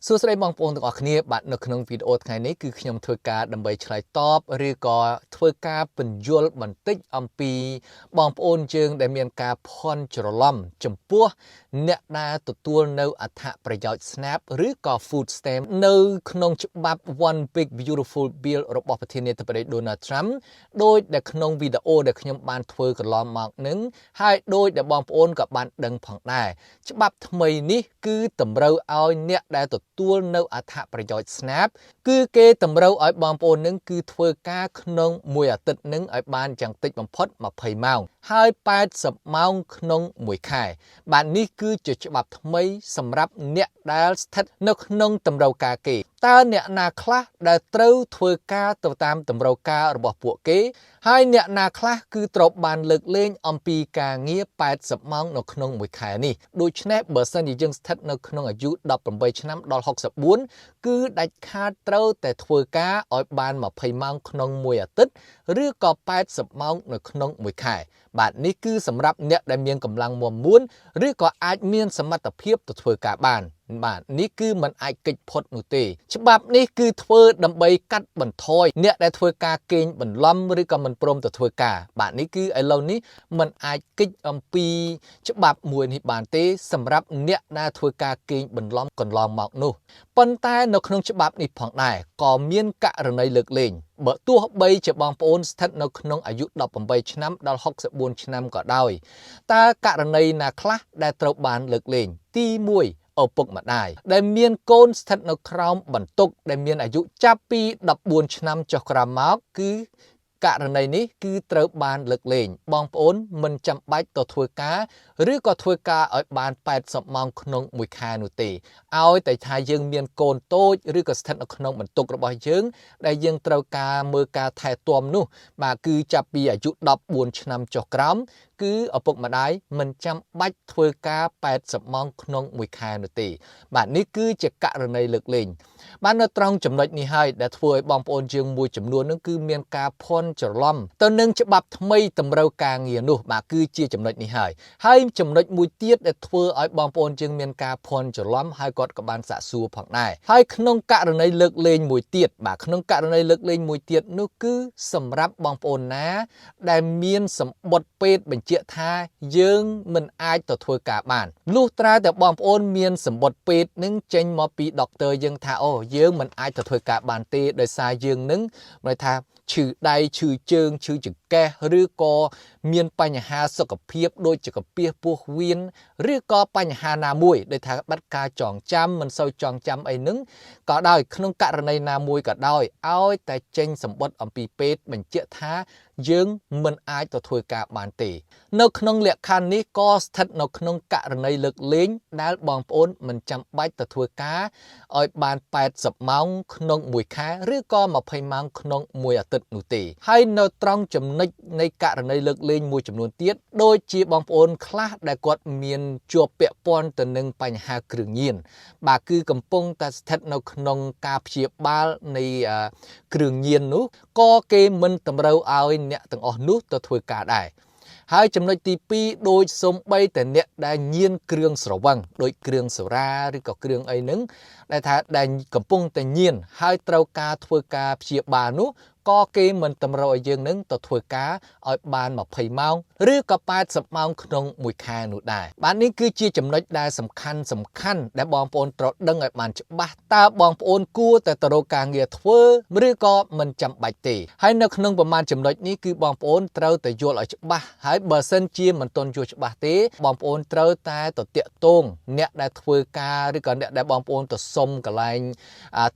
សួស្តីបងប្អូនទាំងអស់គ្នាបាទនៅក្នុងវីដេអូថ្ងៃនេះគឺខ្ញុំធ្វើការដើម្បីឆ្លើយតបឬក៏ធ្វើការពន្យល់បន្តិចអំពីបងប្អូនយើងដែលមានការភ័ន្តច្រឡំចំពោះអ្នកដែលទទួលនៅអត្ថប្រយោជន៍ SNAP ឬក៏ Food Stamp នៅក្នុងច្បាប់ One Big Beautiful Bill របស់ប្រធានាធិបតី Donald Trump ដោយដែលក្នុងវីដេអូដែលខ្ញុំបានធ្វើកន្លងមកនឹងហើយដោយដែលបងប្អូនក៏បានដឹងផងដែរច្បាប់ថ្មីនេះគឺតម្រូវឲ្យអ្នកដែលទទួលនៅអត្ថប្រយោជន៍ SNAP គឺគេតម្រូវឲ្យបងប្អូននឹងគឺធ្វើការក្នុងមួយអាទិត្យនឹងឲ្យបានយ៉ាងតិចបំផុត20ម៉ោងហើយ80ម៉ោងក្នុងមួយខែបាទនេះគឺជាច្បាប់ថ្មីសម្រាប់អ្នកដែលស្ថិតនៅក្នុងតម្រូវការគេតើអ្នកណាខ្លះដែលត្រូវធ្វើការទៅតាមតម្រូវការរបស់ពួកគេហើយអ្នកណាខ្លះគឺត្រូវបានលើកលែងអំពីការងារ80ម៉ោងនៅក្នុងមួយខែនេះដូច្នេះបើសិនជាយើងស្ថិតនៅក្នុងអាយុ18ឆ្នាំដល់64គឺដាច់ខាតត្រូវតែធ្វើការឲ្យបាន20ម៉ោងក្នុងមួយអាទិត្យឬក៏80ម៉ោងនៅក្នុងមួយខែបាទនេះគឺសម្រាប់អ្នកដែលមានកម្លាំងមាំមួនឬក៏អាចមានសមត្ថភាពទៅធ្វើការបានបាទនេះគឺมันអាចគេចផុតនោះទេច្បាប់នេះគឺធ្វើដើម្បីកាត់បន្ថយអ្នកដែលធ្វើការកេងបន្លំឬក៏មិនព្រមទៅធ្វើការបាទនេះគឺឥឡូវនេះมันអាចគេចអំពីច្បាប់មួយនេះបានទេសម្រាប់អ្នកដែលធ្វើការកេងបន្លំកន្លងមកនោះប៉ុន្តែនៅក្នុងច្បាប់នេះផងដែរក៏មានករណីលើកលែងបើទោះបីជាបងប្អូនស្ថិតនៅក្នុងអាយុ18ឆ្នាំដល់64ឆ្នាំក៏ដោយតើករណីណាខ្លះដែលត្រូវបានលើកលែងទី1ឪពុកម្ដាយដែលមានកូនស្ថិតនៅក្រោមបន្ទុកដែលមានអាយុចាប់ពី14ឆ្នាំចុះក្រោមមកគឺករណីនេះគឺត្រូវបានលើកលែងបងប្អូនមិនចាំបាច់ទៅធ្វើការឬក៏ធ្វើការឲ្យបាន80ម៉ោងក្នុងមួយខែនោះទេឲ្យតែថាយើងមានកូនតូចឬក៏ស្ថិតនៅក្នុងបន្ទុករបស់យើងដែលយើងត្រូវការមើលការថែទាំនោះបាទគឺចាប់ពីអាយុ14ឆ្នាំចុះក្រោមគឺឪពុកម្ដាយមិនចាំបាច់ធ្វើការ80ម៉ោងក្នុងមួយខែនោះទេបាទនេះគឺជាករណីលើកលែងបាននៅត្រង់ចំណុចនេះហើយដែលធ្វើឲ្យបងប្អូនយើងមួយចំនួននឹងគឺមានការភ័ន្តច្រឡំទៅនឹងច្បាប់ថ្មីតម្រូវការងារនោះបាទគឺជាចំណុចនេះហើយចំណុចមួយទៀតដែលធ្វើឲ្យបងប្អូនយើងមានការភ័ន្តច្រឡំហើយគាត់ក៏បានសាកសួរផងដែរហើយក្នុងករណីលើកលែងមួយទៀតបាទក្នុងករណីលើកលែងមួយទៀតនោះគឺសម្រាប់បងប្អូនណាដែលមានសម្បត្តិពេទ្យបញ្ជាក់ថាយើងមិនអាចទៅធ្វើការបានលុះត្រាតែបងប្អូនមានសម្បត្តិពេទ្យនឹងចេញមកពីដុកទ័រយើងថាអូយើងមិនអាចទៅធ្វើការបានទេដោយសារយើងនឹងnóiថាឈឺដៃឈឺជើងឈឺចង្កេះឬក៏មានបញ្ហាសុខភាពដូចជាកាពះពោះវៀនឬក៏បញ្ហាណាមួយដូចថាបាត់ការចងចាំមិនសូវចងចាំអីហ្នឹងក៏ដោយក្នុងករណីណាមួយក៏ដោយឲ្យតែចេញសម្បត្តិអំពីពេទ្យបញ្ជាក់ថាយើងមិនអាចទៅធ្វើការបានទេនៅក្នុងលក្ខខណ្ឌនេះក៏ស្ថិតនៅក្នុងករណីលើកលែងដែលបងប្អូនមិនចាំបាច់ទៅធ្វើការឲ្យបាន80ម៉ោងក្នុងមួយខែឬក៏20ម៉ោងក្នុងមួយអាទិត្យនោះទេហើយនៅត្រង់ចំណុចនៃករណីលើកលែងមួយចំនួនទៀតដូចជាបងប្អូនខ្លះដែលគាត់មានជាប់ពាក់ព័ន្ធទៅនឹងបញ្ហាគ្រឿងញៀនបាទគឺកំពុងតែស្ថិតនៅក្នុងការព្យាបាលនៃគ្រឿងញៀននោះក៏គេមិនតម្រូវឲ្យអ្នកទាំងអស់នោះទៅធ្វើការដែរហើយចំណុចទី2ដូចសូម្បីតែអ្នកដែលញៀនគ្រឿងស្រវឹងដូចគ្រឿងសូរ៉ាឬក៏គ្រឿងអីហ្នឹងដែលថាដែលកំពុងតែញៀនហើយត្រូវការធ្វើការព្យាបាលនោះក៏គេមិនតម្រូវឲ្យយើងនឹងទៅធ្វើការឲ្យបាន20ម៉ោងឬក៏80ម៉ោងក្នុងមួយខែនោះដែរបាទនេះគឺជាចំណុចដែលសំខាន់ដែលបងប្អូនត្រូវដឹងឲ្យបានច្បាស់តើបងប្អូនគួរតែទៅរកការងារធ្វើឬក៏មិនចាំបាច់ទេហើយនៅក្នុងប្រមាណចំណុចនេះគឺបងប្អូនត្រូវតែយល់ឲ្យច្បាស់ហើយបើសិនជាមិនទាន់យល់ច្បាស់ទេបងប្អូនត្រូវតែទៅតាក់ទងអ្នកដែលធ្វើការឬក៏អ្នកដែលបងប្អូនទៅសុំកន្លែង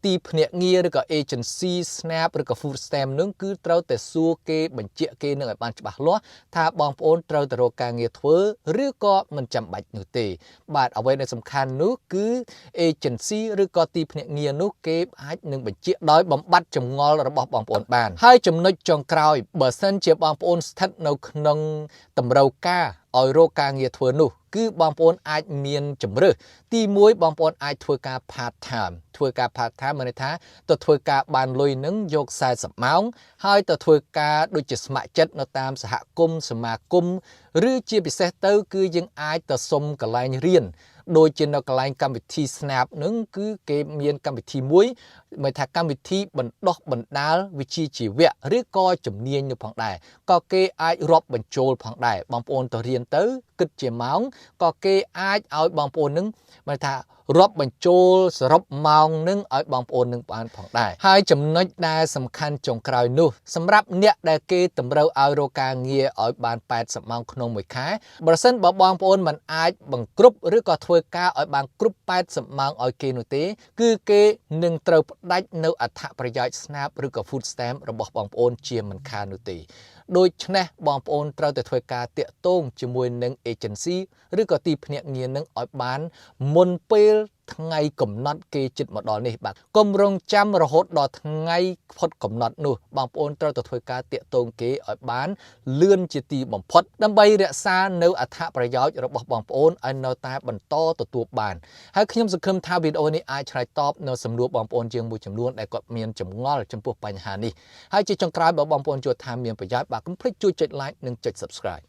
ទីភ្នាក់ងារឬក៏ agency SNAP ឬក៏ Food Stamp នឹងគឺត្រូវតែសួរគេបញ្ជាក់គេនឹងឲ្យបានច្បាស់លាស់ថាបងប្អូនត្រូវទៅរកការងារធ្វើឬក៏មិនចាំបាច់នោះទេបាទអ្វីដែលសំខាន់នោះគឺ agency ឬក៏ទីភ្នាក់ងារនោះគេអាចនឹងបញ្ជាក់ដោយបំបត្តិចម្ងល់របស់បងប្អូនបានហើយចំណុចចុងក្រោយបើសិនជាបងប្អូនស្ថិតនៅក្នុងតម្រូវការឲ្យរកការងារធ្វើនោះគឺបងប្អូនអាចមានជំរើសទី1បងប្អូនអាចធ្វើការ part time ធ្វើការ part time មានន័យថាទៅធ្វើការបានលុយនឹងយក40ម៉ោងហើយទៅធ្វើការដូចជាស្ម័គ្រចិត្តនៅតាមសហគមន៍សមាគមឬជាពិសេសទៅគឺយើងអាចទៅសុំកន្លែងរៀន ដូចជានៅកន្លែងកម្មវិធី Snap នឹងគឺគេមានកម្មវិធីមួយមិនថាកម្មវិធីបណ្ដុះបណ្ដាលវិជ្ជាជីវៈឬក៏ជំនាញនៅផងដែរក៏គេអាចរាប់បញ្ចូលផងដែរបងប្អូនទៅរៀនទៅគិតជាម៉ោងក៏គេអាចឲ្យបងប្អូននឹងមិនថារាប់បញ្ចូលសរុបម៉ោងនឹងឲ្យបងប្អូននឹងបានផងដែរហើយចំណុចដែលសំខាន់ចុងក្រោយនោះសម្រាប់អ្នកដែលគេតម្រូវឲ្យរកការងារឲ្យបាន80ម៉ោងក្នុងមួយខែបើសិនបើបងប្អូនមិនអាចបង្គ្រប់ឬក៏ធ្វើការឲ្យបានគ្រប់80ម៉ោងឲ្យគេនោះទេគឺគេនឹងត្រូវផ្ដាច់នៅអត្ថប្រយោជន៍ SNAP ឬក៏ Food Stamp របស់បងប្អូនជាមិនខាននោះទេដូច្នេះបងប្អូនត្រូវតែធ្វើការតាក់ទងជាមួយនឹង agency ឬក៏ទីភ្នាក់ងារនឹងឲ្យបានមុនពេលថ្ងៃកំណត់គេជិតមកដល់នេះបាទកុំរងចាំរហូតដល់ថ្ងៃផុតកំណត់នោះបងប្អូនត្រូវតែធ្វើការតាក់ទងគេឲ្យបានលឿនជាទីបំផុតដើម្បីរក្សានៅអត្ថប្រយោជន៍របស់បងប្អូនឲ្យនៅតែបន្តទទួលបានហើយខ្ញុំសង្ឃឹមថាវីដេអូនេះអាចឆ្លើយតបនៅសំណួរបងប្អូនជាងមួយចំនួនដែលគាត់មានចម្ងល់ចំពោះបញ្ហានេះហើយជាចុងក្រោយបើបងប្អូនយល់ថាមានប្រយោជន៍បាទកុំភ្លេចជួយចុច like និងចុច subscribe